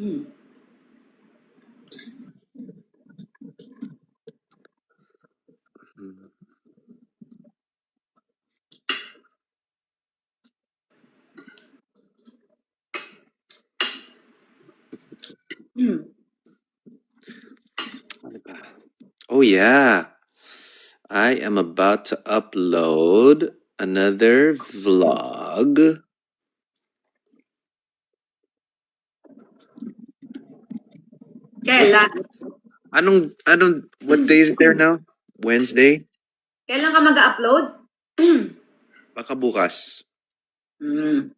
Oh yeah, I am about to upload another vlog. Kailan? What day is there now? Wednesday? Kailan ka mag-upload? Baka bukas. Hmm.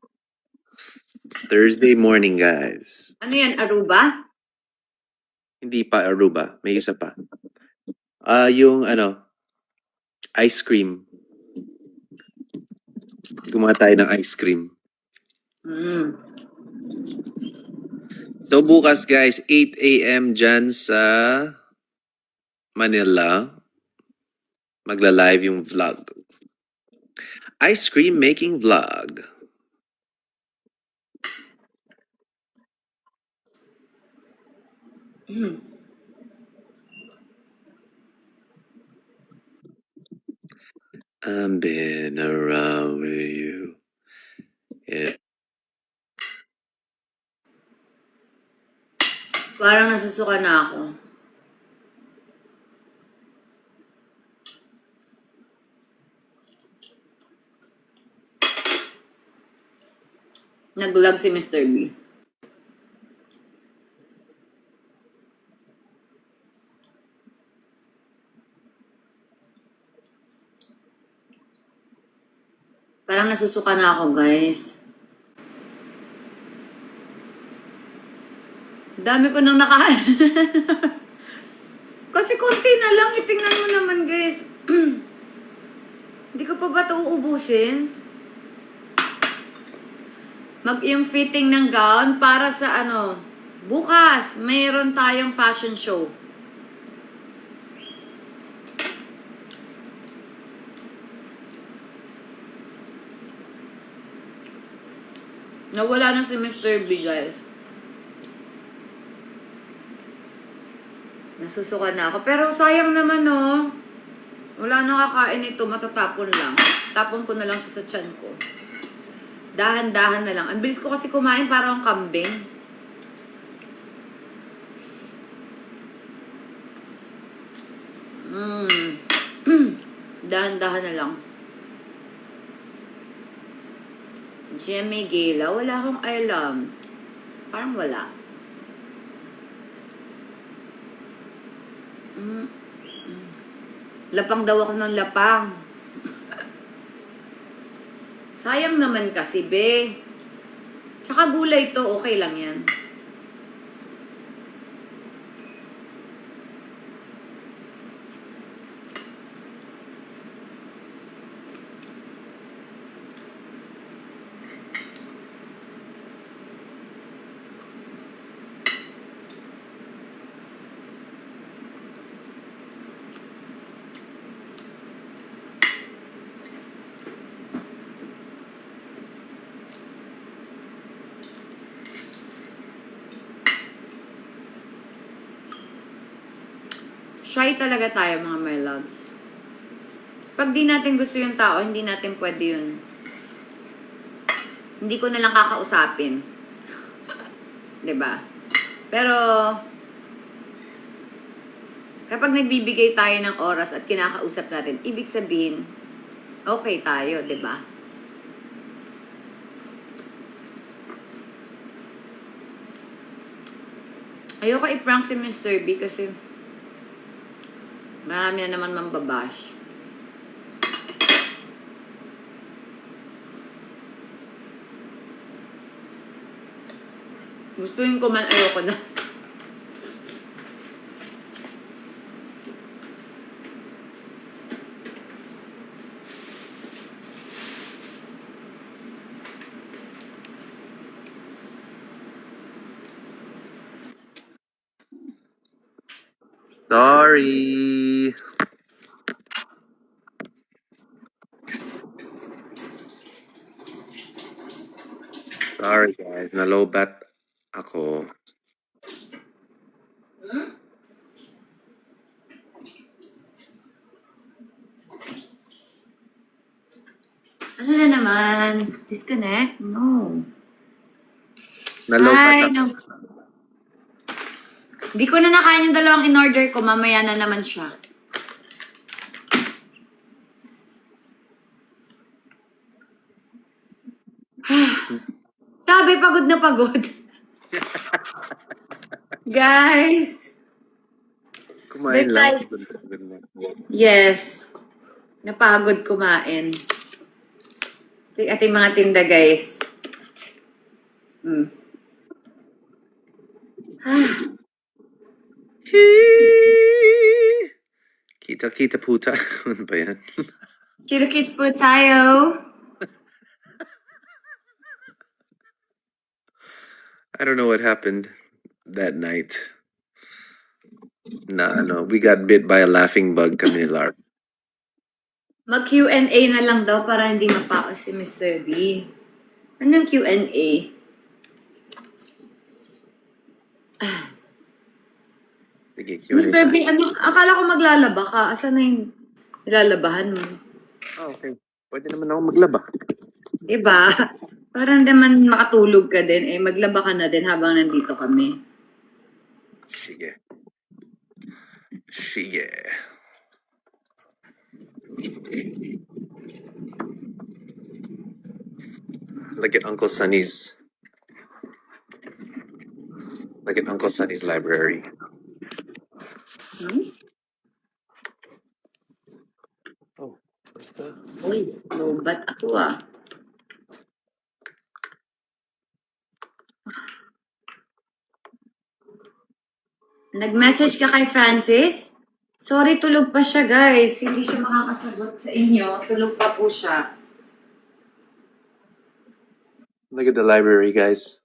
Thursday morning, guys. Ano yan, Aruba? Hindi pa Aruba. May isa pa. Yung ice cream. Gumawa tayo ng ice cream. Hmm. So bukas guys, 8 a.m. dyan sa Manila. Magla-live yung vlog. Ice cream making vlog. I've been around with you. Yeah. Parang nasusuka na ako. Nag-vlog si Mr. B. Parang nasusuka na ako, guys. Dami ko nang nakain. Kasi konti na lang. Itingnan mo naman, guys. Hindi ko pa ba ito uubusin? Yung fitting ng gown para sa bukas, mayroon tayong fashion show. Nawala na si Mr. B, guys. Nasusuka na ako. Pero sayang naman, no. Wala nang kakain ito. Matatapon lang. Tapon ko na lang siya sa tiyan ko. Dahan-dahan na lang. Ang bilis ko kasi kumain para akong kambing. Dahan-dahan na lang. Jemmy Gala, wala akong alam. Parang wala. Lapang daw ako ng lapang. Sayang naman kasi, be. Tsaka gulay to, okay lang yan. Shy talaga tayo, mga my loves. Pag di natin gusto yung tao, hindi natin pwede yun. Hindi ko na lang kakausapin. 'Di ba? Pero kapag nagbibigay tayo ng oras at kinakausap natin, ibig sabihin, okay tayo, 'di ba? Ayoko i-prank si Mr. B kasi marami na naman mambabash. Gustuin ko man, ayoko na. Sorry. Sorry guys, na-low bat ako. Ano na naman? Disconnect? No. Nalow pa Ay, siya. no. Hindi ko na nakain yung dalawang in-order ko. Mamaya na naman siya. Sabi, pagod na pagod. Guys. Kumain lang. Yes. Napagod kumain. Ating mga tinda, guys. Kita puta. Ano ba yan? Chilukits po tayo. I don't know what happened that night. No, we got bit by a laughing bug kami ni Lar. Mag-Q&A na lang daw para hindi mapaos si Mr. B. Anong Q&A? Sige, Q&A Mr. B, tayo. akala ko maglalaba ka. Asan na yung nilalabahan mo? Oh, okay. Pwede naman ako maglaba. Diba? Para naman makatulog ka din. Eh, maglaba ka na din habang nandito kami. Sige. Look at Uncle Sunny's library. Oh, where's the... Uy, lobat ako ah. Nag-message ka kay Francis? Sorry, tulog pa siya, guys. Hindi siya makakasagot sa inyo. Tulog pa po siya. Look at the library, guys.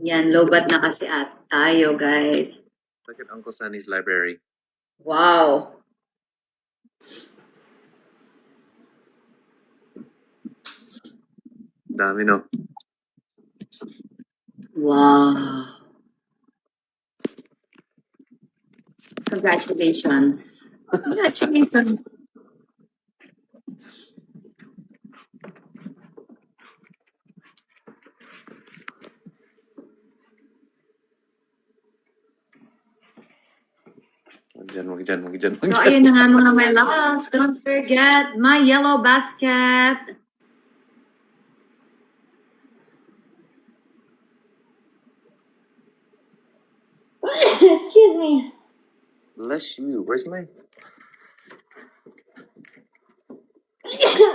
Yan, lobat na kasi tayo, guys. Look at Uncle Sunny's library. Wow. Dami, no? Wow. Congratulations. Congratulations. Wag dyan. So, ayun na nga mga my loves. Don't forget my yellow basket. Excuse me. Bless you. Where's my...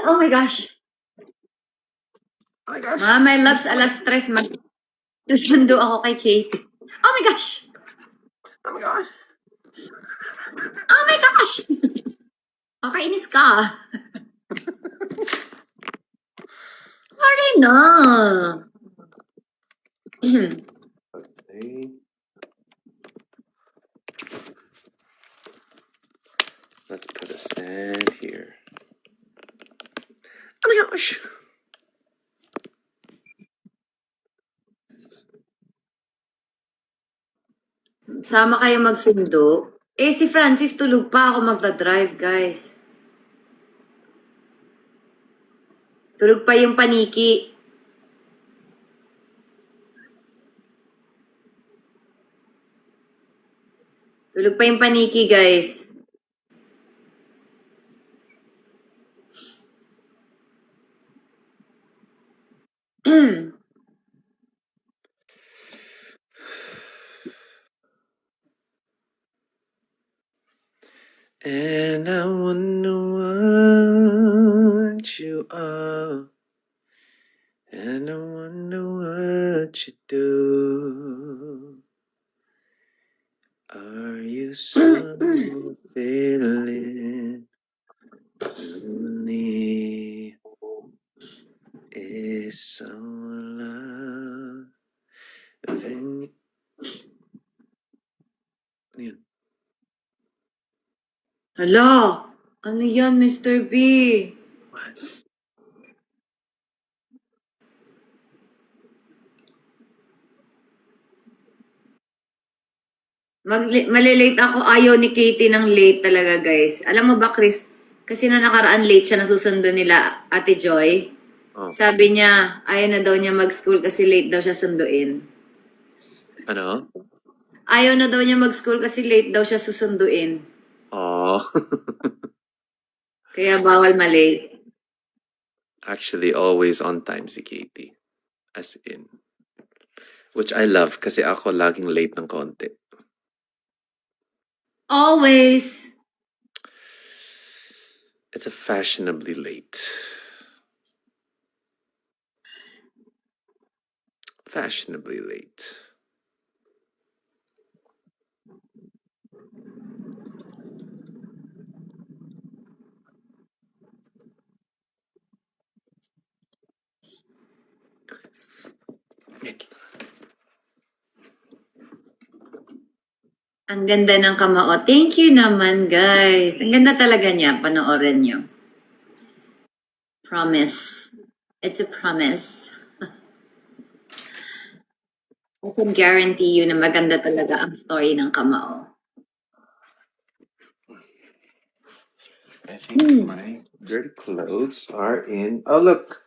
Oh my gosh. Oh my gosh. Mga my loves, alas 3 susundo ako kay Kate. Oh my gosh. Oh my gosh. Oh my gosh. Kakainis ka. Sorry na. Okay. Let's put a stand here. Oh my gosh. Sama kayo magsundo. Eh, si Francis tulog pa, ako magdadrive, guys. Tulog pa yung paniki. Tulog pa yung paniki, guys. And I wonder what you are. And I wonder what you do. Are you someone feeling lonely is so love. Then... Yun. Hala! Ano yan, Mr. B? What? Malilate ako. Ayaw ni Katie ng late talaga, guys. Alam mo ba, Chris? Kasi na nakaraan late siya nasusundo nila, Ate Joy. Oh. Sabi niya, ayaw na daw niya mag-school kasi late daw siya sunduin. Ano? Ayaw na daw niya mag-school kasi late daw siya susunduin. Oh. Kaya bawal malate. Actually, always on time si Katie. As in. Which I love kasi ako laging late ng konti. Always. It's a fashionably late. Fashionably late. Ang ganda ng kamao. Thank you naman, guys. Ang ganda talaga niya. Panoorin niyo. Promise. It's a promise. I can guarantee you na maganda talaga ang story ng kamao. I think my dirty clothes are in... Oh, look!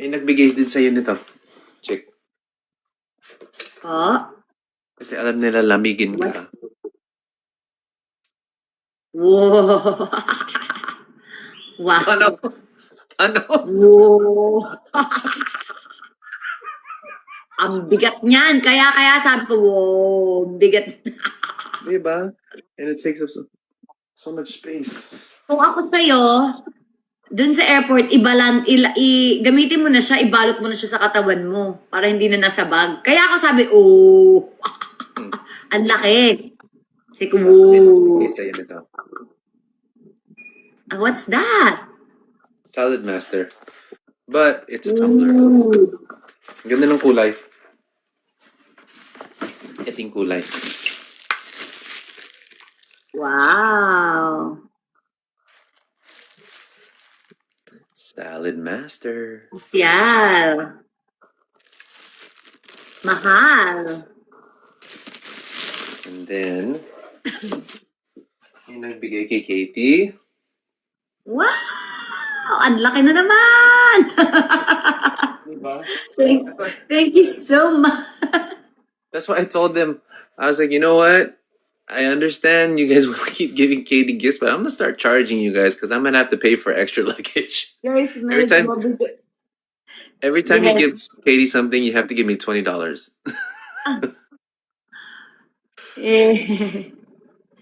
May nagbigay din sa'yo nito. Check. Oh. Kasi alam nila lamigin ka. Wow. Wow. Ano? Ano? Wow. Ang bigat niyan. Kaya sabi ko, wow, bigat. Diba? And it takes up so much space. Kung ako sa'yo, dun sa airport, gamitin mo na siya, ibalot mo na siya sa katawan mo para hindi na nasa bag. Kaya ako sabi, oh, ang laki. Sabi ko, wow. Sa'yo nito. What's that? Salad Master. But it's a tumbler. Ooh. Ganda ng kulay. Iting kulay. Wow. Salad Master. Yeah. Mahal. And then, yung nagbigay kay Katie. Wow! Ang laki na naman! Diba? Thank you so much. That's why I told them. I was like, you know what? I understand you guys will keep giving Katie gifts, but I'm gonna start charging you guys because I'm gonna have to pay for extra luggage. Guys, Every time you Yes. give Katie something, you have to give me $20. Eh.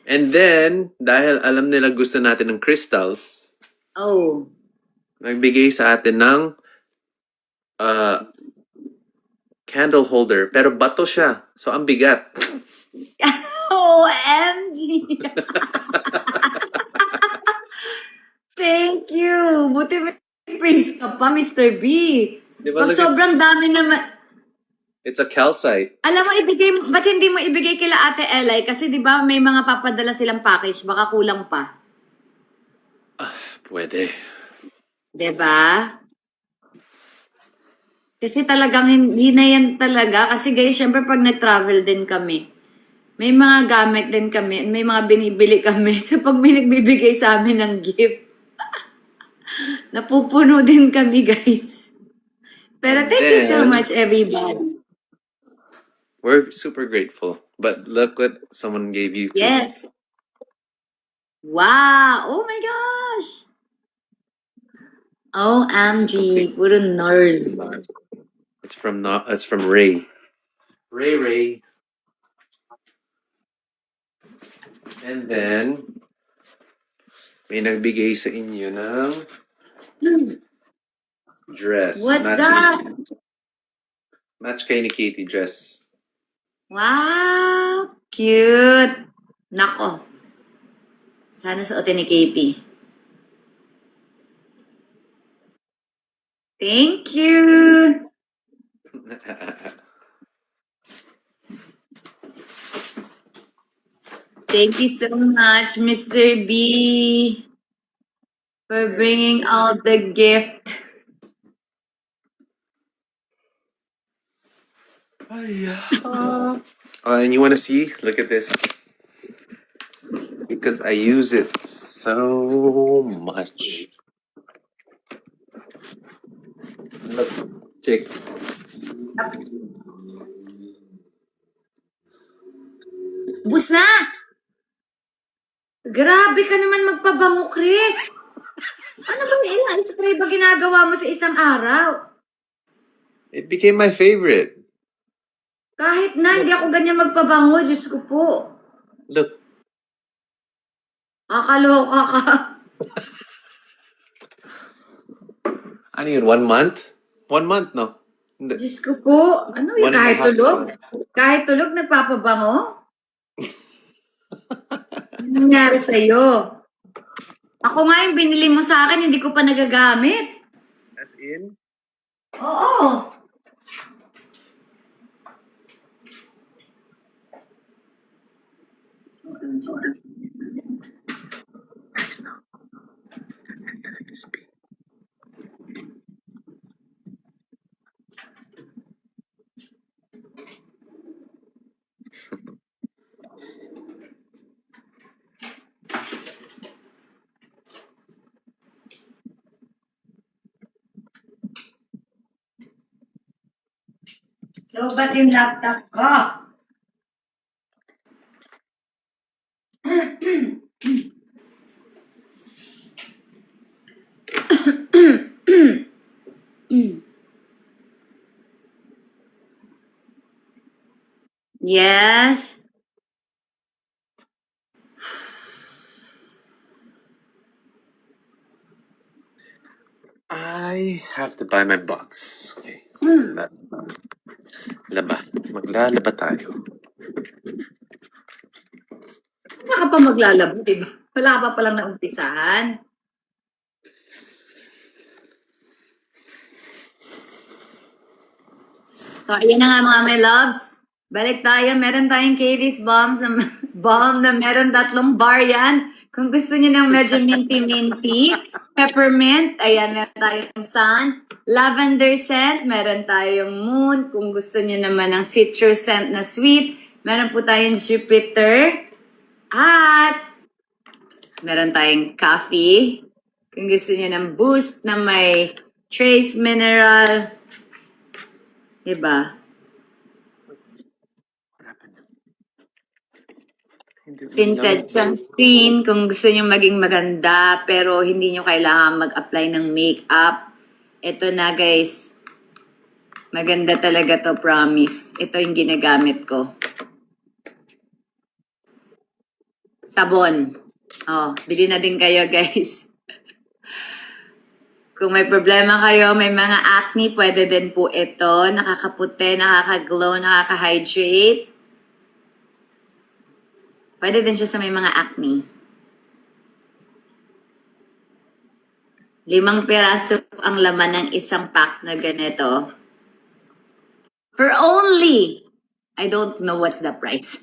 And then, dahil alam nila gusto natin ng crystals, Oh. nagbigay sa atin ng candle holder. Pero bato siya. So, ang bigat. OMG! Thank you! Buti may space ka pa, Mr. B. Diba, Pag look at- sobrang dami naman... It's a calcite. Alam mo, ba't hindi mo ibigay kila Ate Eli? Kasi di ba may mga papadala silang package, baka kulang pa. Pwede. Diba? Kasi talagang hindi na yan talaga. Kasi guys, syempre pag nag-travel din kami, may mga gamit din kami, may mga binibili kami. So pag may nagbibigay sa amin ng gift, napupuno din kami, guys. Pero And thank you so then- much, everybody. We're super grateful. But look what someone gave you too. Yes. Wow. Oh my gosh. OMG. Puro nurse. It's from Ray. Ray. And then, may nagbigay sa inyo ng dress. What's Match that? Match kay ni Katie dress. Wow. Cute. Nako. Sana suotin ni Katie. Thank you. Thank you so much, Mr. B, for bringing all the gift. Oh, and you want to see? Look at this. Because I use it so much. Look, check. Bus na! Grabe ka naman magpabango, Chris. Ano ba ilang spray ba ginagawa mo sa isang araw? It became my favorite. Kahit na, hindi ako ganyan magpabango. Diyos ko po. Look. Kakaloka ka. Ano yun? 1 month? 1 month, no? Hindi. Diyos ko po. Ano yun? One and a Kahit half tulog? month. Kahit tulog, nagpapabango? Ano nangyari sa'yo? Ako nga yung binili mo sa akin, hindi ko pa nagagamit. As in? Oo. Nice, no? So, ba't yung laptop ko? Yes. I have to buy my box. Okay. Laba. Maglalaba tayo. Wala ka pa maglalabo, diba? Wala pa palang naumpisahan. So, ayan na nga mga my loves. Balik tayo. Meron tayong Katie's Bombs na, bomb na meron 3 bar yan. Kung gusto niyo ng medyo minty-minty, peppermint, ayan, meron tayong sun. Lavender scent, meron tayong moon. Kung gusto niyo naman ng citrus scent na sweet, meron po tayong Jupiter. At meron tayong coffee. Kung gusto niyo ng boost na may trace mineral. Diba? Tinted sunscreen kung gusto niyo maging maganda pero hindi niyo kailangan mag-apply ng makeup. Ito na guys. Maganda talaga to, promise. Ito yung ginagamit ko. Sabon. Oh, bili na din kayo guys. Kung may problema kayo, may mga acne, pwede din po ito. Nakakaputi, nakaka-glow, nakaka-hydrate. Pwede din siya sa may mga acne. 5 piraso ang laman ng isang pack na ganito. For only, I don't know what's the price.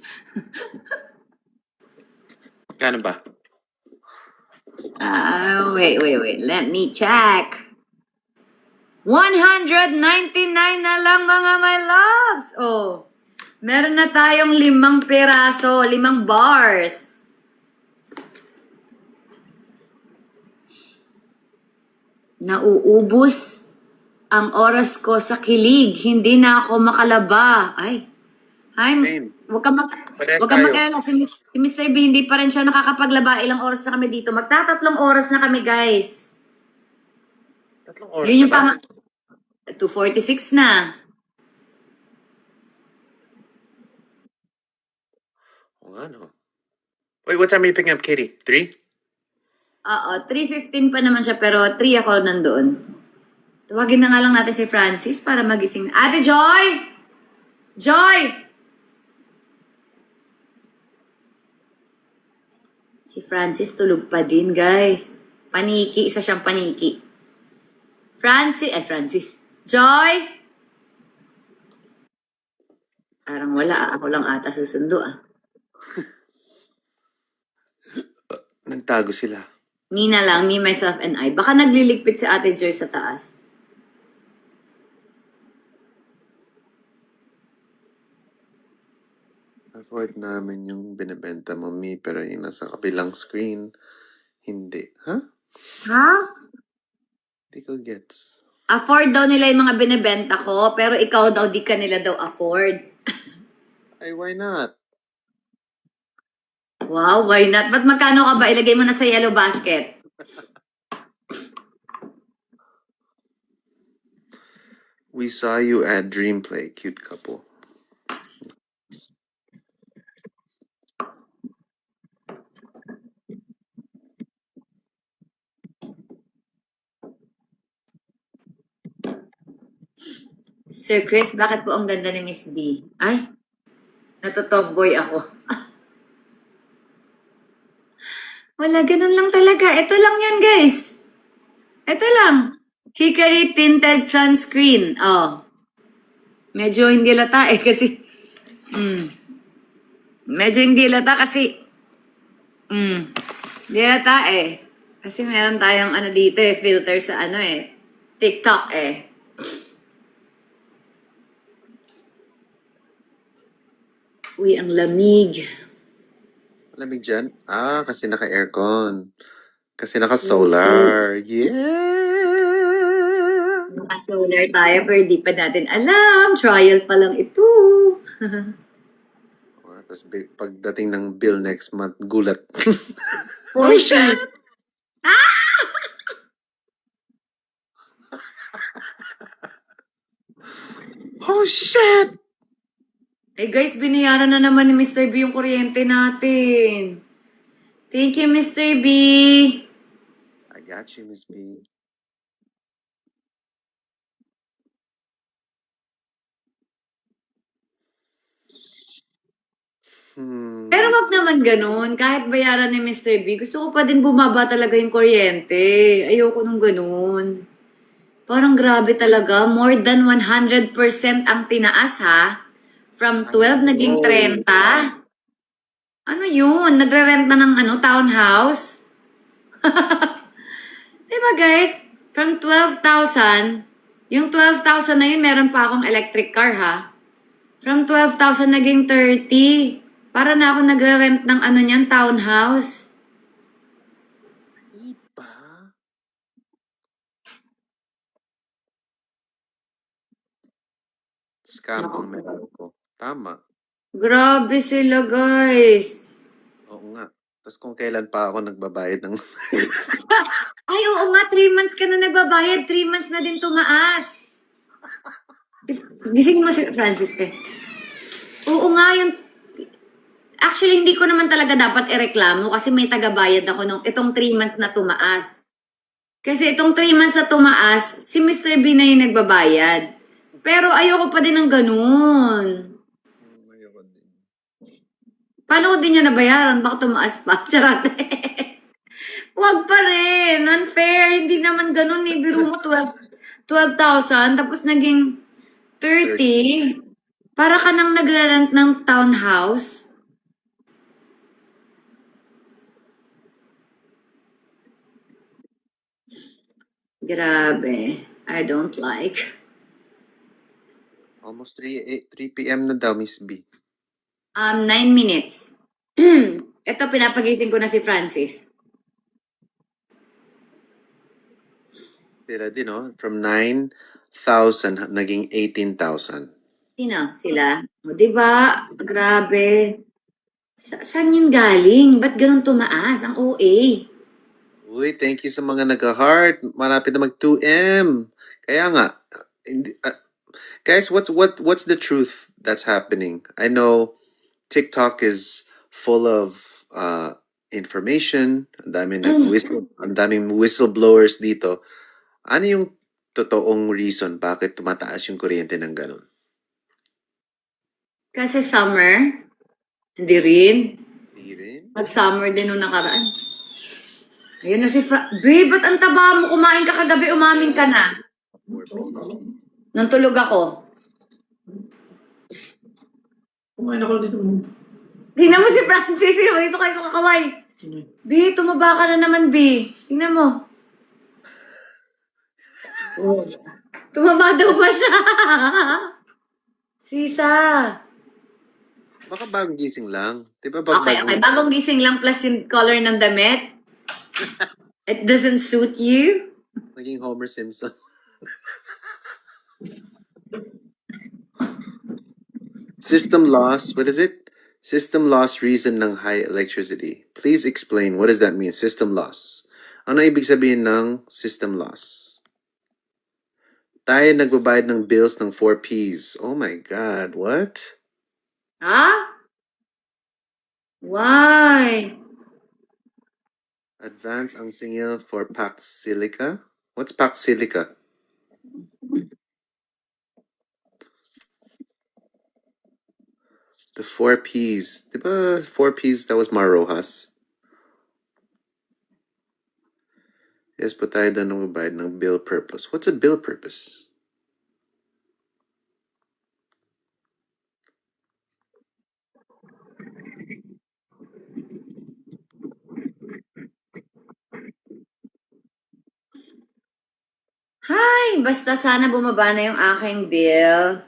Kano ba? Wait. Let me check. 199 na lang mga my loves. Oh, meron na tayong 5 piraso, 5 bars. Nauubos ang oras ko sa kilig. Hindi na ako makalaba. Ay, Same. Huwag ka Parehas mag-alala. Si Mr. B, hindi pa rin siya nakakapaglaba. Ilang oras na kami dito. Magta-3 oras na kami, guys. 3 oras Yun yung na ba? 2:46 na. Oo nga, no. Wait, what time are you picking up, Katie? 3? Oo, 3:15 pa naman siya, pero 3 ako nandoon. Tawagin na nga lang natin si Francis para magising. Ate Joy! Joy! Si Francis tulog pa din, guys. Paniki, isa siyang paniki. Francis. Joy! Parang wala. Ako lang ata susundo Nagtago sila. Me na lang, me, myself, and I. Baka nagliligpit si Ate Joy sa taas. Afford namin yung binibenta mo, Mi, pero yung nasa kabilang screen, hindi. Ha? Ha? Hindi ko gets. Afford daw nila yung mga binibenta ko, pero ikaw daw di ka nila daw afford. Ay, why not? Wow, why not? Ba't magkano ka ba? Ilagay mo na sa yellow basket. We saw you at Dreamplay, cute couple. Sir Chris, bakit po ang ganda ni Miss B? Ay, natotogboy ako. Wala, ganun lang talaga. Ito lang yan, guys. Ito lang. Hickory tinted sunscreen. Oh. Medyo hindi lata kasi... Medyo hindi lata kasi... Hindi lata Kasi meron tayong ano dito filter sa ano TikTok Uy, ang lamig. Malamig dyan? Kasi naka-aircon. Kasi naka-solar. Yeah! Naka-solar tayo pero di pa natin alam. Trial pa lang ito. Tapos pagdating ng bill next month, gulat. Oh, shit! Oh, shit! Eh guys, binayaran na naman ni Mr. B yung kuryente natin. Thank you, Mr. B. I got you, Miss B. Pero wag naman ganun. Kahit bayaran ni Mr. B, gusto ko pa din bumaba talaga yung kuryente. Ayoko nung ganun. Parang grabe talaga. More than 100% ang tinaas ha. From 12 naging 30. Ano yun? Nagre-rent na ng townhouse? Diba guys? From 12,000, yung 12,000 na yun, meron pa akong electric car ha. From 12,000 naging 30. Para na ako nagre-rent ng niyan, townhouse. Iba? Scam ang meron ko. Tama. Grabe sila, guys. Oo nga. Tapos kung kailan pa ako nagbabayad ng... Ay, oo nga, 3 months ka na nagbabayad. 3 months na din tumaas. Gising mo si Francis, Oo nga, yung... Actually, hindi ko naman talaga dapat ireklamo kasi may tagabayad ako nung itong 3 months na tumaas. Kasi itong 3 months na tumaas, si Mr. B na yung nagbabayad. Pero ayoko pa din ng ganun. Ayoko din. Paano ko din niya nabayaran? Baka tumaas pa. Charot. Wag pa rin. Unfair. Hindi naman ganun Biro mo 12,000 tapos naging 30. Para ka nang nagre-rent ng townhouse. Grabe. I don't like. Almost 3 p.m. na daw, Miss B. 9 minutes. Ito, pinapagising ko na si Francis. Sila din, no? From 9,000, naging 18,000. Sino? Sila? O, diba? Grabe. Saan yun galing? Ba't ganun tumaas? Ang OA. Uy, thank you sa mga nag-heart. Malapit na mag 2M. Kaya nga, guys, what's the truth that's happening? I know TikTok is full of information. Ang daming whistleblowers dito. Ano yung totoong reason bakit tumataas yung kuryente ng ganun? Kasi summer? Hindi rin. Hindi rin? Mag-summer din nung nakaraan. Ayun na si Babe, ba't ang taba mo? Kumain ka kagabi, umamin ka na. Nung tulog ako. Kumain ako dito mo. Tingnan mo si Francis. Tingnan mo dito kayo kakaway. B, tumaba ka na naman, B. Tingnan mo. Oo. Tumaba daw ba siya? Sisa. Baka bagong gising lang. Di ba Okay. Bagong gising lang plus yung color ng damit. It doesn't suit you? Naging Homer Simpson. System loss, what is it? System loss reason ng high electricity. Please explain, what does that mean? System loss. Ano ibig sabihin ng system loss? Tayo nagbabayad ng bills ng 4 Ps. Oh my God, what? Ha? Why? Advance ang singil for Pax Silica? What's Pax Silica? The 4 Ps. Diba 4 Ps, that was Marojas. Yes, but tayo daw nagbabayad ng bill purpose. What's a bill purpose? Hi! Basta sana bumaba na yung aking bill.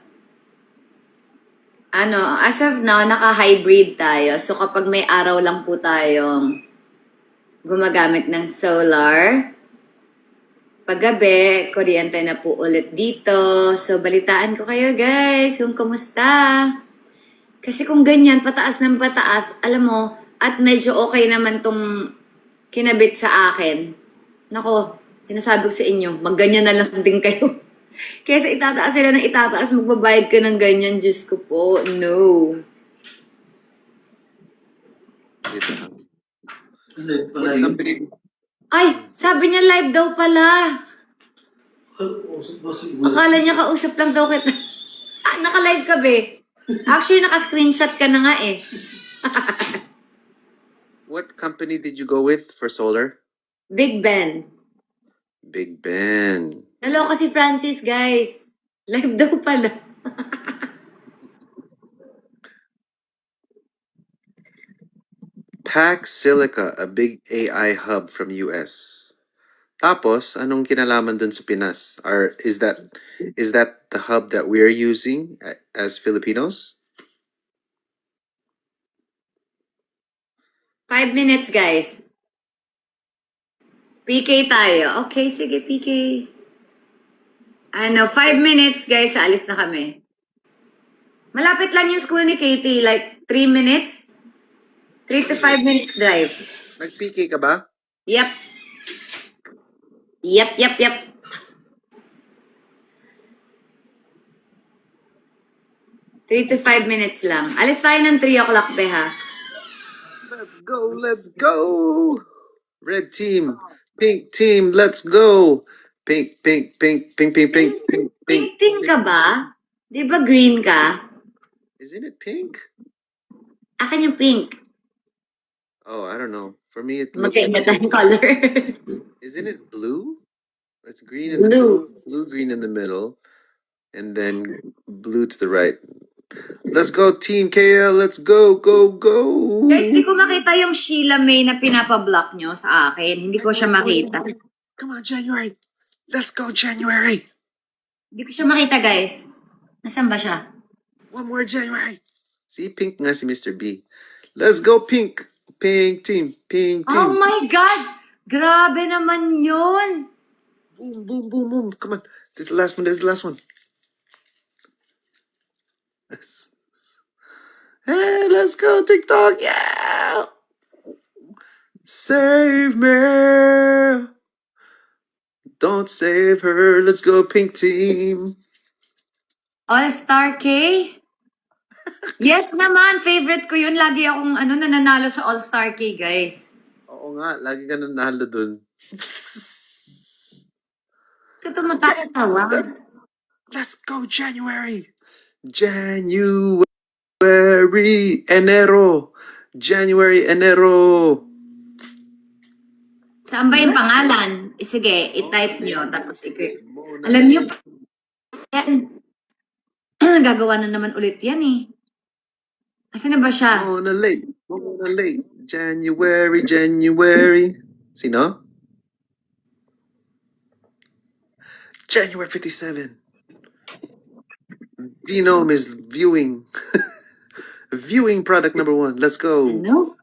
As of now, naka-hybrid tayo. So kapag may araw lang po tayong gumagamit ng solar, paggabi, kuryente na po ulit dito. So balitaan ko kayo guys kung kumusta. Kasi kung ganyan, pataas ng pataas, alam mo, at medyo okay naman tong kinabit sa akin. Nako, sinasabi ko sa inyo, magganyan na lang din kayo. Kesa itataas sila ng itataas, magbabayad ka ng ganyan, Diyos ko po. No. Live pala What yun. company? Ay, sabi niya live daw pala. Usap ba si Akala niya kausap lang daw kita. Naka-live ka, be. Actually, naka-screenshot ka na nga eh. What company did you go with for solar? Big Ben. Big Ben. Naloka si Francis, guys. Live daw pala. Pax Silica, a big AI hub from US. Tapos, anong kinalaman dun sa Pinas? Is that the hub that we're using as Filipinos? 5 minutes, guys. PK tayo. Okay, sige, PK. 5 minutes, guys. Alis na kami. Malapit lang yung school ni Katie. Like, 3 minutes. 3 to 5 minutes drive. Nag-PK ka ba? Yep. Yep. 3 to 5 minutes lang. Alis tayo ng 3 o'clock, be, ha? Let's go! Red team, pink team, let's go! Pink. Pink team ka ba? Di ba green ka? Isn't it pink? Akin yung pink. Oh, I don't know. For me, it looks Magkaiba tayong color. Isn't it blue? It's green in the Blue. blue, green in the middle, and then blue to the right. Let's go, Team KL. Let's go. Guys, di ko makita yung Sheila May na pinapablock nyo sa akin. Hindi ko siya makita. Come on, January. Let's go, January. Hindi ko siya makita, guys. Nasaan ba siya? One more January. See, pink nga si Mr. B. Let's go, pink. Pink team. Oh my God! Grabe naman yun! Boom. Come on. This is the last one. Hey, let's go, TikTok. Yeah. Save me. Don't save her. Let's go, pink team. All-Star K? Yes naman, favorite ko yun. Lagi akong nananalo sa All-Star K, guys. Oo nga, lagi ka nanalo dun. Ito tumatawa. Let's go, January. Enero. Saan ba yung pangalan? Sige, i-type nyo. Tapos alam nyo, yan. Gagawa na naman ulit yan eh. Asan na ba siya? Mona Lake. January. Sino? January 57. Genome is viewing. Viewing product number 1. Let's go. Ano?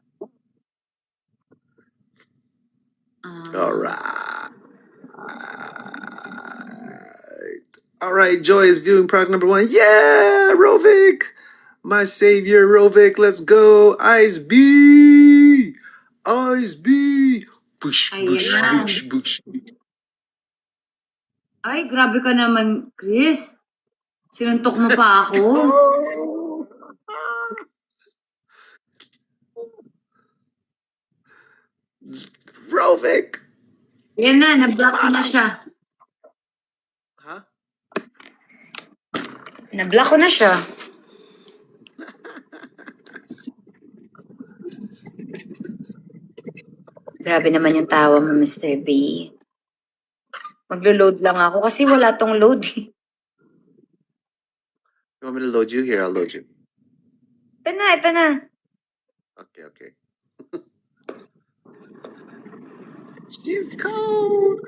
Alright. Alright, Joy is viewing product number 1. Yeah, Rovik! My savior, Rovik, let's go! Ice B! Push, Ayan. push. Ay, grabe ka naman, Chris. Sinuntok mo pa ako. Rovik! Yan na, na-block ko na siya. Huh? Na-block ko na siya. Grabe naman yung tawa mo, Mr. B. Maglo-load lang ako kasi wala tong load. You want me to load you? Here, I'll load you. Ito na. Okay. She's cold.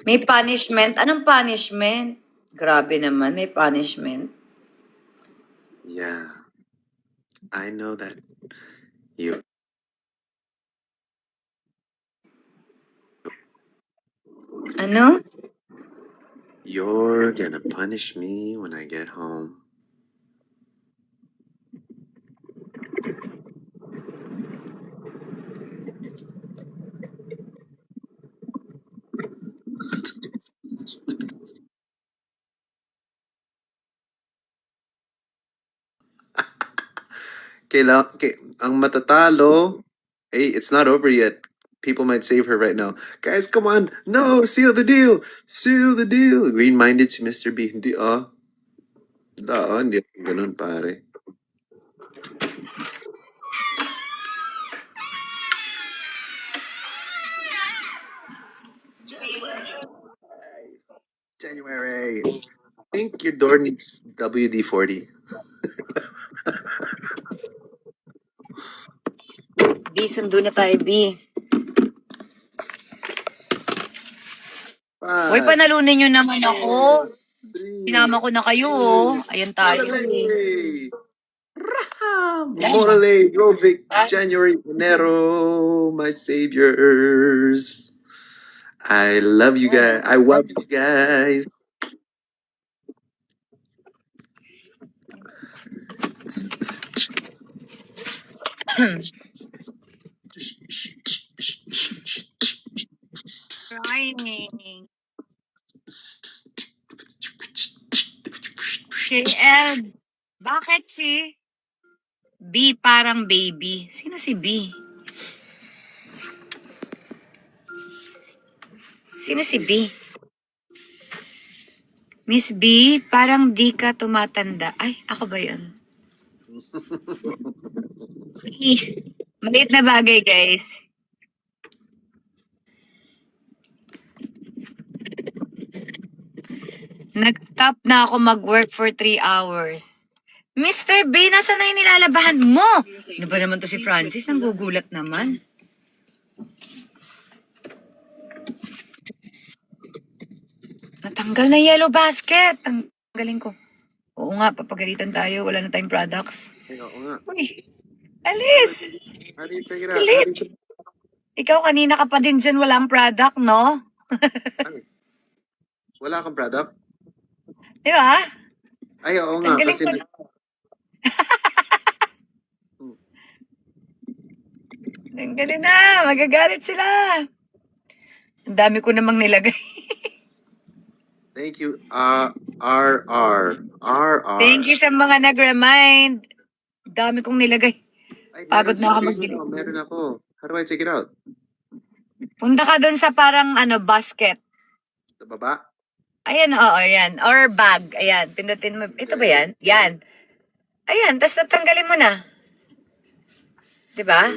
May punishment? Anong punishment? Grabe naman, may punishment. Yeah. I know that. You. Ano? You're gonna punish me when I get home. Ang matatalo, hey, it's not over yet. People might save her right now. Guys, come on. No, seal the deal. Green-minded si Mr. B. Hindi, hindi ako ganun, pare. January. I think your door needs WD-40. B, sundo na tayo, B. Uy, 5, panalunin nyo naman ako. 3, Sinama ko na kayo, oh. Ayan tayo, eh. Morale! Raham! Morale, Rovic, January, Enero, my saviors. I love you guys. I love you guys. Crying. KL, bakit si B parang baby? Sino si B? Sino si B? Miss B, parang di ka tumatanda. Ay, ako ba yun? Maliit na bagay, guys. Nag-top na ako mag-work for 3 hours. Mr. B, nasa na yung nilalabahan mo? Ano ba naman to si Francis? Nanggugulat naman. Natanggal na yellow basket. Tanggalin ko. Oo nga, papagalitan tayo. Wala na tayong products. Ay, oo nga. Uy, alis! How do you take it out? Galit! Ikaw kanina ka pa din dyan walang product, no? Wala kang product? Di ba? Ay, oo nga. Tanggalin Kasi ko na. Tanggalin na! Magagalit sila! Ang dami ko namang nilagay. Thank you. RR. Thank you sa mga nag-remind. Dami kong nilagay. Ay, Pagod na ako mag Meron ako. How do I take it out? Punta ka doon sa parang basket. Sa baba? Ayan, oo, ayan. Or bag. Ayan, pindutin mo. Ito ba yan? Yan. Ayan, tapos tatanggalin mo na. Diba?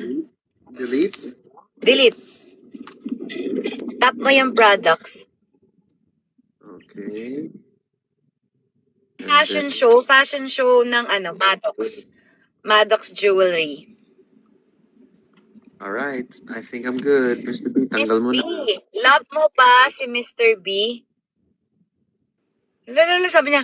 Delete? Delete. Tap mo yung products. Okay. And Fashion show ng Maddox. Maddox Jewelry. Alright, I think I'm good. Mr. B, Miss tanggal mo B, na. love mo ba si Mr. B? Lalo, sabi niya.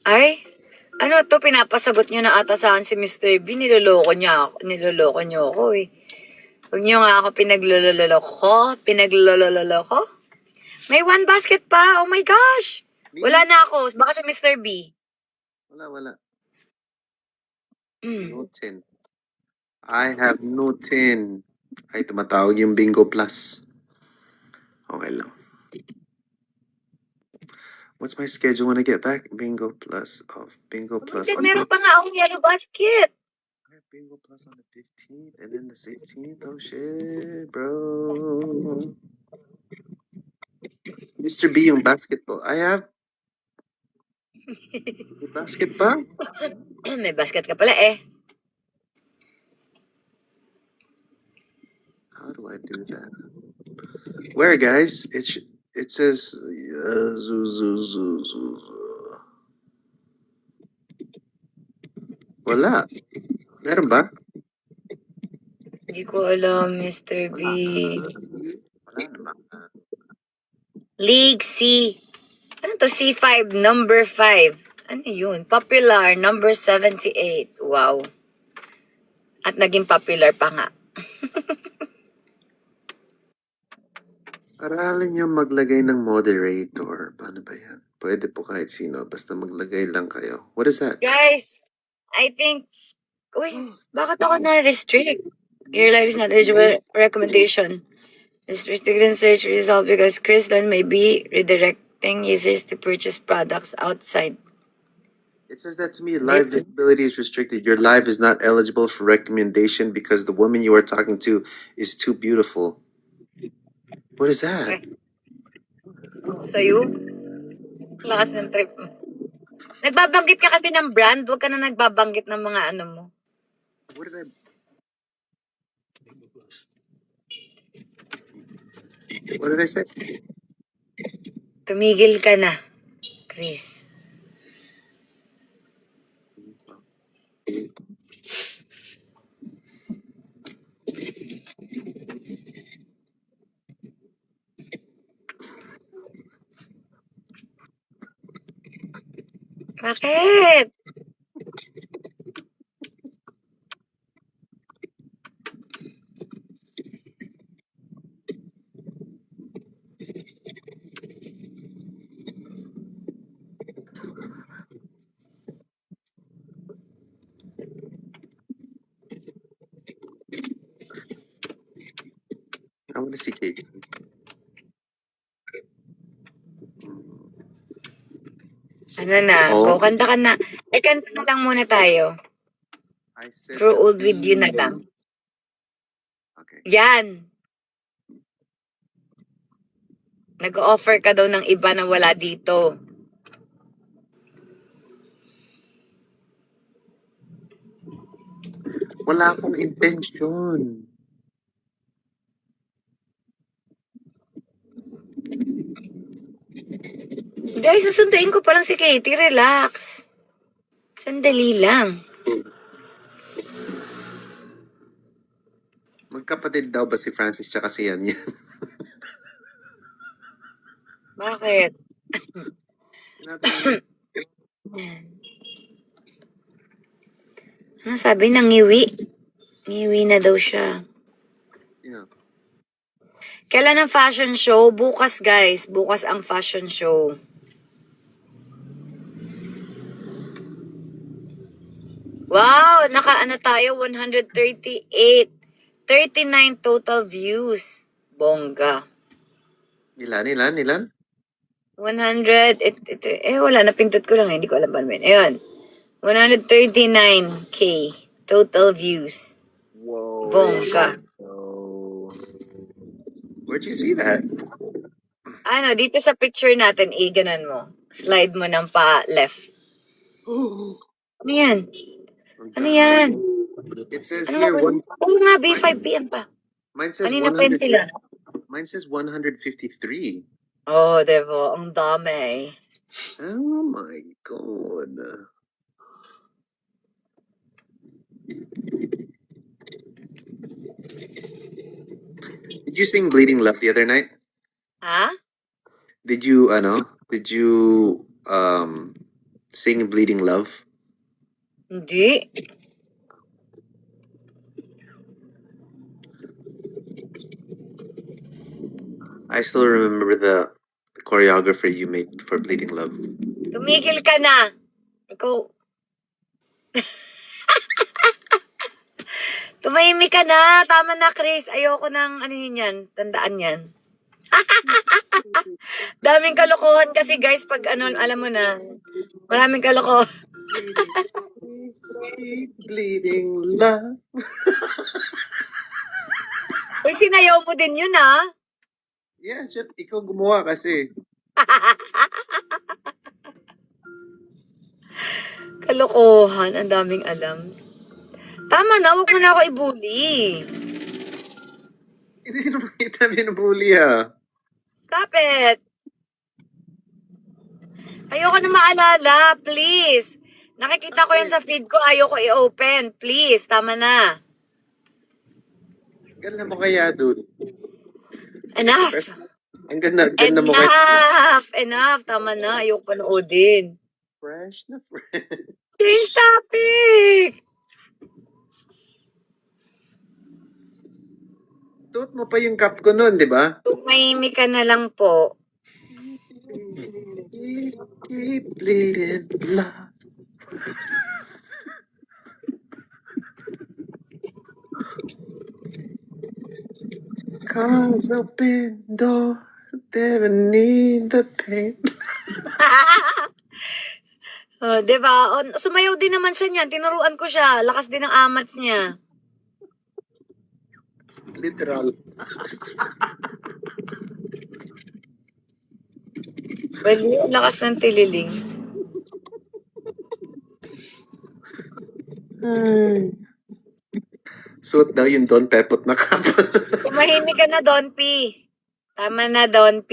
Ay, ano to, pinapasagot niyo na ata sa akin si Mr. B. Niloloko niyo ako eh. Huwag niyo nga ako pinaglololoko. May one basket pa, oh my gosh. Wala na ako, baka si Mr. B. Wala. Mm. No 10. I have no 10. Ay, tumatawag yung Bingo Plus. Okay lang. What's my schedule when I get back? Bingo Plus. Meron pa nga akong yellow basket. I have Bingo Plus on the 15th and then the 16th. Oh shit, bro. Mr. B, yung basketball. I have may basket pa? May basket ka pala eh. How do I do that? Where, guys? It says wala. Meron ba? Hindi ko alam, Mr. B. Wala naman. League C. Ano to? C5, number 5. Ano yun? Popular, number 78. Wow. At naging popular pa nga. Aralin niyo maglagay ng moderator. Paano ba yan? Pwede po kahit sino. Basta maglagay lang kayo. What is that? Guys, I think... Uy, bakit ako na-restrict? Your life is not eligible for recommendation. Restricted in search result because Crystal may be redirecting users to purchase products outside. It says that to me. Live visibility is restricted. Your live is not eligible for recommendation because the woman you are talking to is too beautiful. What is that? Sa'yo? Lakas ng trip mo. Nagbabanggit ka kasi ng brand, huwag ka na nagbabanggit ng mga ano mo. What did I... What did I say? Tumigil ka na, Chris. Bakit? I want to see Kate. Ano na, Oh. go, kanta ka na. Eh, kanta na lang muna tayo. I said Grow old with you na lang. Okay. Yan. Nag-offer ka daw ng iba na wala dito. Wala akong intention. Guys, susunduin ko pa lang si Katie. Relax. Sandali lang. Magkapatid daw ba si Francis tsaka si Yan? Bakit? Ano sabi? Nangiwi? Ngiwi na daw siya. Yeah. Kailan ang fashion show? Bukas, guys. Bukas ang fashion show. Wow, naka-ano tayo, 138. 39 total views. Bongga. Ilan? 100, wala, napindot ko lang, hindi ko alam ba naman. Ayun, 139K total views. Whoa. Bongga. Oh. Where'd you see that? Ano, dito sa picture natin, ganun mo. Slide mo ng pa-left. Ano yan? Ano yan? It says Ano here, ba? Oo nga, B5PM pa. mine says Kanina pa yun 100, sila. mine says 153. Oh, diba? Ang dami. Oh my God. Did you sing Bleeding Love the other night? Ha? Did you sing Bleeding Love? Hindi. I still remember the choreographer you made for Bleeding Love. Tumigil ka na. Ikaw. Tumahimik ka na. Tama na, Chris. Ayoko nang ano yun yan. Tandaan yan. Daming kalokohan kasi, guys, pag ano, alam mo na. Maraming kalokohan. Bleeding Love. Uy, sinayaw mo din yun, ha? Yeah, shit, ikaw gumawa kasi. Kalokohan. Ang daming alam. Tama na. Huwag mo na ako i-bully. Hindi naman kita binubuli ah. Stop it. Ayoko na maalala. Please. Nakikita ko yan sa feed ko. Ayoko i-open. Please. Tama na. Ganda mo kaya, dude. Enough. Ang ganda mo kaya. Enough. Tama na. Ayoko panoodin. Fresh na fresh. Change topic. Suot mo pa yung cup ko noon, di ba? Tumahimik ka na lang po. Keep bleeding love. Cause open door, never need the pain. Oh, diba? Sumayaw din naman siya niyan. Tinuruan ko siya. Lakas din ng amats niya. Literal. Bali, lakas ng tililing. Ay. Suot daw yung Don Pepot na cup. Tumahimik ka na, Don P. Tama na, Don P.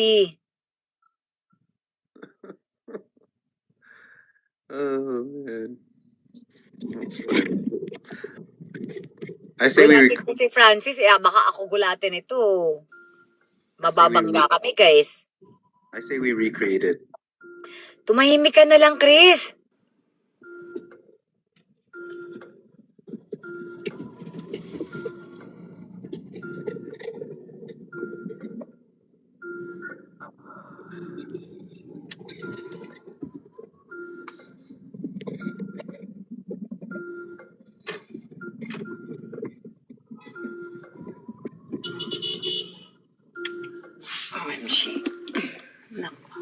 Oh, man. It's fine. I say we Gulatin ko si Francis, baka ako gulatin ito. Mababangga kami, guys. I say we recreate it. Tumahimik ka na lang, Chris. OMG. Nako.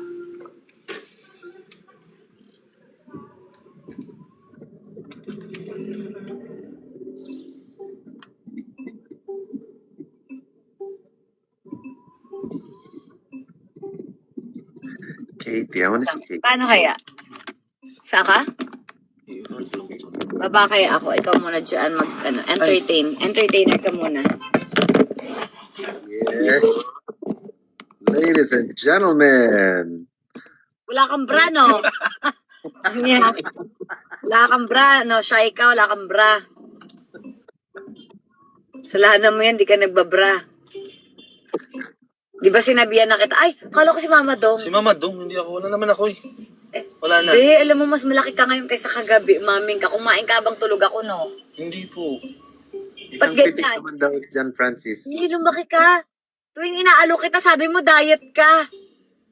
Katie, I want to see Katie. Paano kaya? Saka? Baba kaya ako. Ikaw muna dyan entertain. Entertainer ka muna. Yes. Ladies and gentlemen. Wala kang bra, no? Yeah. Wala kang bra, no? Shy ka, wala kang bra. Sa lahat mo yan, di ka nagbabra. Di ba sinabihan na kita, ay, kala ko si Mama Dong. Si Mama Dong, hindi ako. Wala naman ako eh. Wala na. Be, alam mo, mas malaki ka ngayon kaysa kagabi. Maming ka, kumain ka habang tulog ako, no? Hindi po. Isang Ba't pitik ganyan? naman daw John Francis. Hindi, lumaki ka. Tuwing inaalo kita, sabi mo, diet ka.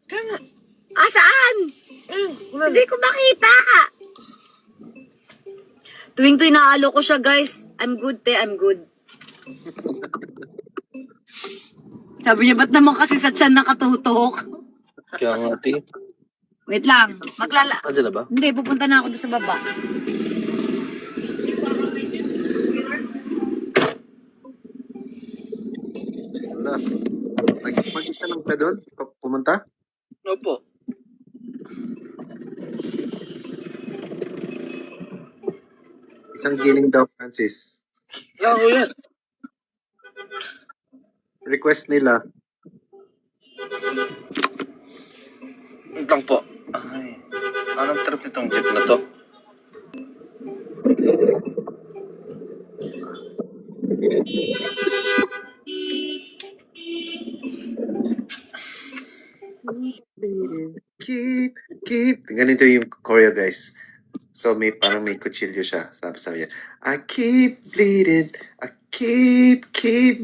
Kaya nga. Ah, saan? Wala Hindi ko makita. Tuwing inaalo ko siya, guys. I'm good, te. I'm good. Sabi niya, ba't naman kasi sa tiyan nakatutok? Kaya nga, te. Wait lang. Adala ba? Hindi, pupunta na ako doon sa baba. Wala. Mag-isa lang ka doon? Pumunta? Opo. Isang giling daw, Francis. Wala ko yan. Request nila. Wait lang po. Ay, anong trip itong jeep na to? Keep. Ganito yung choreo, guys. So, parang may kutsilyo siya. Sabi niya, I keep bleeding, I keep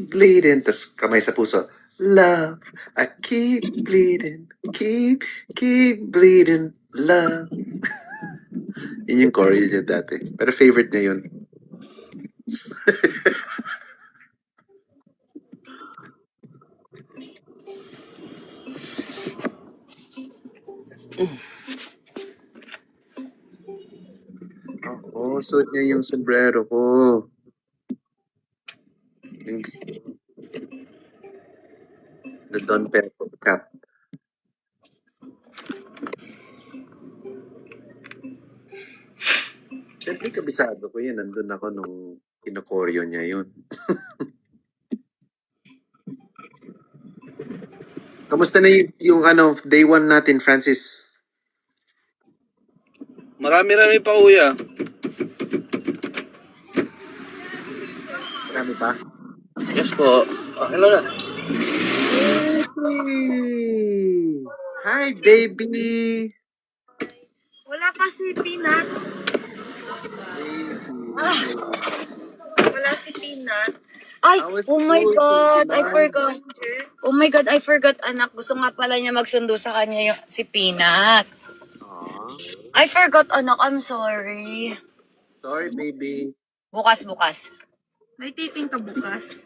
bleeding. Tapos kamay sa puso, love, I keep bleeding, keep bleeding, love. Yun yung choreo niya dati. Pero favorite niya yun. Oo, suot niya yung sombrero ko. Yung, the Don Pepo cap. Siyempre, kabisado ko yan. Nandun ako nung kinokoryo niya yun. Kamusta na yung day one natin, Francis? Marami-rami pa, kuya. Marami pa? Yes po. Hello na. Hey! Hi, baby! Wala pa si Peanut. Wala si Peanut. Ay, How was oh my school, God, I Peanut? forgot. Oh my God, I forgot, anak. Gusto nga pala niya magsundo sa kanya yung si Peanut. Aw, I forgot, anak. I'm sorry. sorry, baby. Bukas. May taping ka bukas.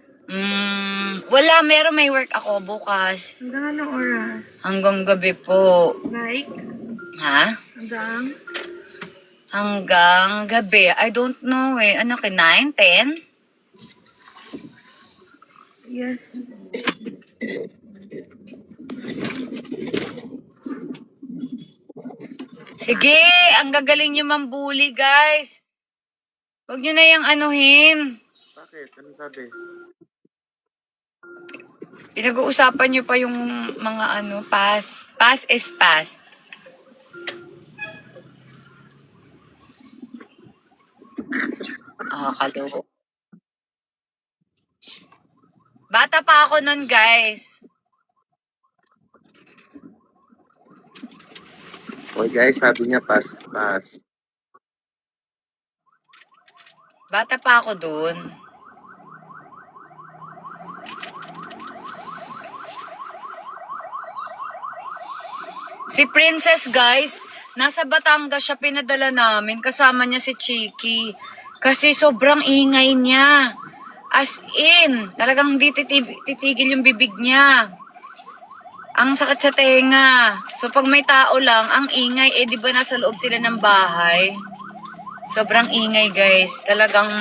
Wala, may work ako bukas. Hanggang anong oras? Hanggang gabi po. Like? Ha? Hanggang gabi. I don't know eh. Ano 9, 10? Yes. Sige, ang gagaling nyo mambuli, guys. Huwag nyo na yung anuhin. Bakit? Ano sabi? Pinag-uusapan nyo pa yung mga past. Past is past. Kaloko. Bata pa ako nun, guys. Oy, guys, sabi niya pass. Bata pa ako dun. Si Princess, guys, nasa Batangas siya pinadala namin. Kasama niya si Chiki. Kasi sobrang ingay niya. As in, talagang di titigil yung bibig niya. Ang sakit sa tenga. So pag may tao lang, ang ingay, di ba nasa loob sila ng bahay? Sobrang ingay, guys. Talagang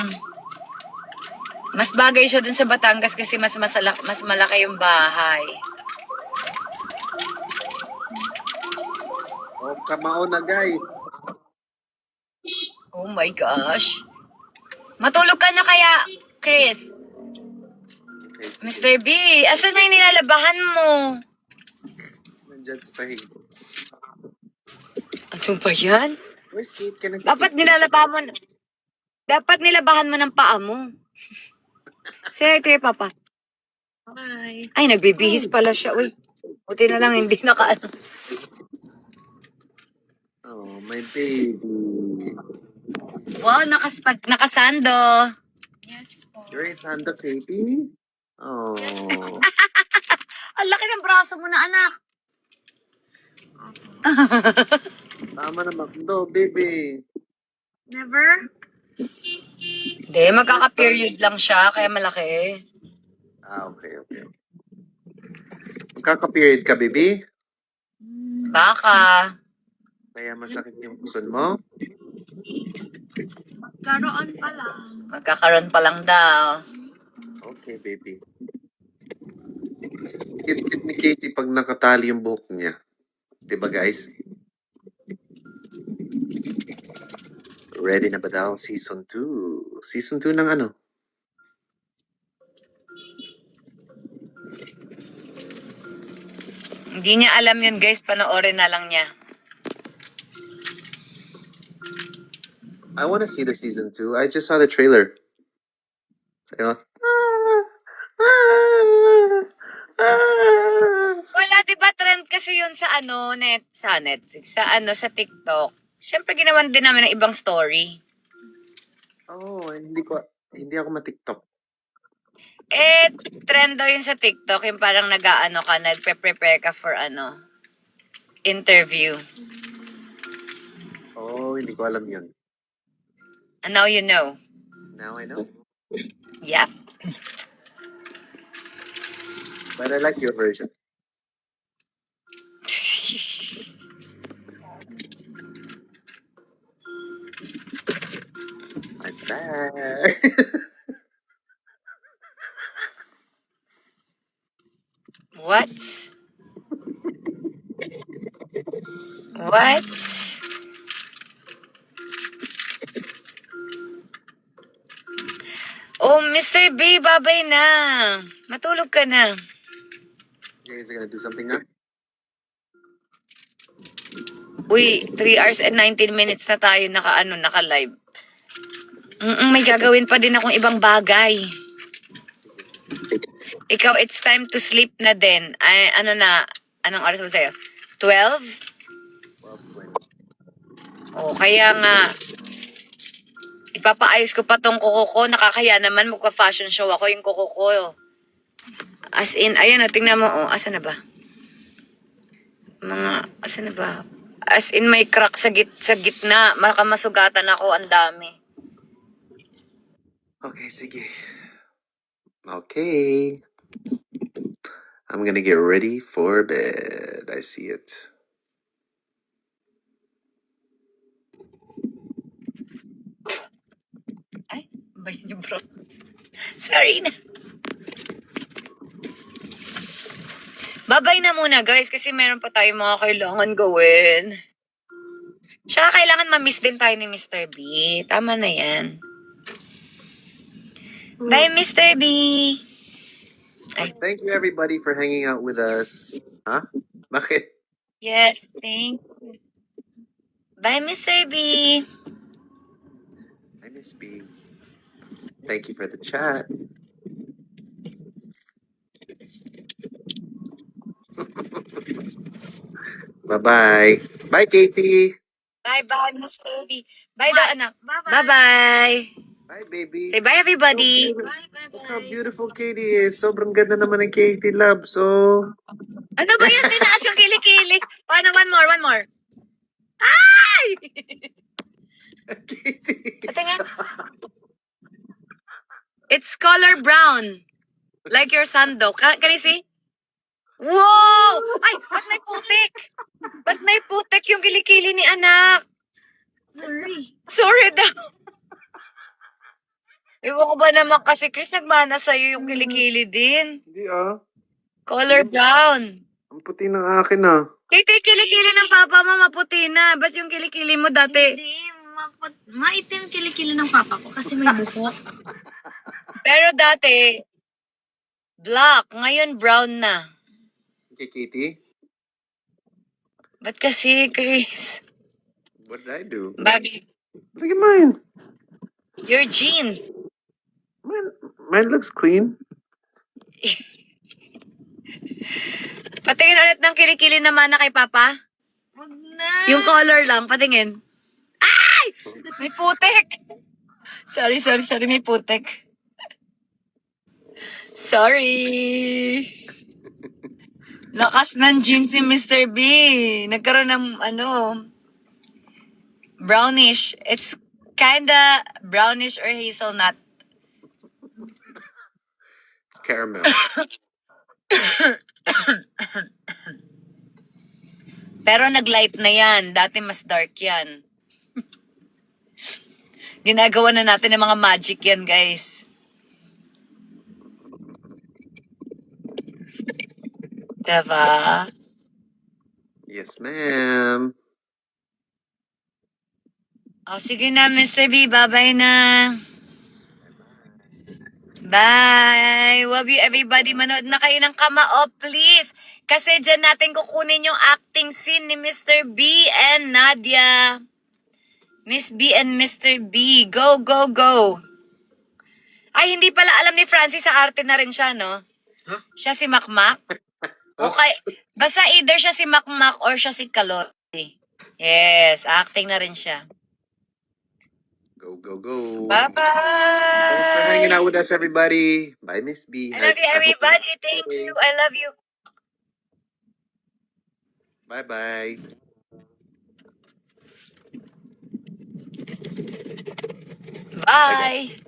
mas bagay siya dun sa Batangas kasi mas malaki yung bahay. Oh, kamao na, guys. Oh my gosh. Matulog ka na kaya, Chris? Okay, Mr. B, asan na yung nilalabahan mo? nandyan sa sahig. Ano ba yan? Where's Kate? Dapat nilabahan mo ng paa mo. Say hi to your papa. Bye. Ay, nagbibihis pala siya. Uy, buti na lang hindi nakaano. Oh, my baby. Wow, nakasando. Yes po. You're in Sando, Katie? Oh. Ang laki ng braso mo na, anak. Tama naman. No, baby. Never? Hindi, magkaka-period lang siya, kaya malaki. Okay, okay. Magkaka-period ka, baby? Baka. Kaya masakit yung puson mo? Karoon pa lang. Magkakaroon pa lang daw. Okay, baby. Cute ni Katie pag nakatali yung buhok niya. Diba, guys? Ready na ba daw season 2? Season 2 ng ano? Hindi niya alam yun, guys. Panoorin na lang niya. I want to see the season 2. I just saw the trailer. Ayun. Wala, di ba trend kasi yun sa sa Netflix, sa TikTok. Siyempre, ginawan din namin ng ibang story. Oh, hindi ako ma-TikTok. Eh, trend daw yun sa TikTok, yung parang nagpe-prepare ka for interview. Oh, hindi ko alam yun. And now you know. Now I know. Yep. But I like your version. I'm back. What? What? Oh, Mr. B, babay na. Matulog ka na. You guys are gonna do something now? Uy, 3 hours and 19 minutes na tayo naka-live. May gagawin pa din akong ibang bagay. Ikaw, it's time to sleep na din. Ay, anong oras ba sa'yo? 12? 12:20. O, kaya nga, ipapaayos ko pa tong kuko ko. Nakakaya naman, magpa-fashion show ako yung kuko ko. As in, ayan na, tingnan mo. Oh, asa na ba? Asa na ba? As in, may crack sa gitna. Makamasugatan ako, ang dami. Okay, sige. Okay. I'm gonna get ready for bed. I see it. Ay, ba yun yung bro? Sorry na. Babay na muna, guys, kasi meron pa tayong mga kailangan gawin. Tsaka kailangan ma-miss din tayo ni Mr. B. Tama na yan. Bye, Mr. B! Ay, Thank you everybody for hanging out with us. Huh? Bakit? yes, thank you. Bye, Mr. B! I miss B. Thank you for the chat. Bye-bye. Bye, Katie. Bye-bye, Mr. B. Bye daw, anak. Bye-bye. Bye-bye. Bye, baby. Say bye, everybody. Look how beautiful Katie is. Sobrang ganda naman ng Katie, love. So, Ano ba yan? Tinaas yung kilikili. Paano? One more. Ay! Katie. Ate nga. It's color brown. Like your sando. Can you see? Wow! Ay, ba't may putik? Ba't may putik yung kilikili ni anak? Sorry. Sorry daw. Ewan ko ba naman kasi, Chris, nagmana sa'yo yung kilikili din. Hindi ah. Color brown. Ang puti ng akin ah. Katie, kilikili ng papa mo maputi na. Ba't yung kilikili mo dati? Hindi, maitim kilikili ng papa ko kasi may buhok. Pero dati, black. Ngayon, brown na. Okay, Katie. Ba't kasi, Chris? What did I do? Bagay. Look at mine. Your jeans. Mine looks clean. Patingin ulit ng kilikili naman na kay Papa. Wag na. Yung color lang, patingin. Ay! May putek! Sorry, may putek. Sorry. Lakas ng jeans si Mr. B. Nagkaroon ng, brownish. It's kinda brownish or hazelnut. It's caramel. Pero nag-light na yan. Dati mas dark yan. Ginagawa na natin ng mga magic yan, guys. Diba? Yes, ma'am. O, sige na, Mr. B. Bye-bye na. Bye! Love you everybody. Manood na kayo ng Kamao, please. Kasi dyan natin kukunin yung acting scene ni Mr. B and Nadia. Miss B and Mr. B. Go, go, go. Ay, hindi pala alam ni Francis sa arte na rin siya, no? Huh? Siya si Makmak? Okay. Basta either siya si Makmak or siya si Kalote. Yes, acting na rin siya. Go, go, go. Bye-bye! Thanks for hanging out with us, everybody. Bye, Miss B. I love you, hope everybody. you're Thank okay. you. I love you. Bye-bye. Bye.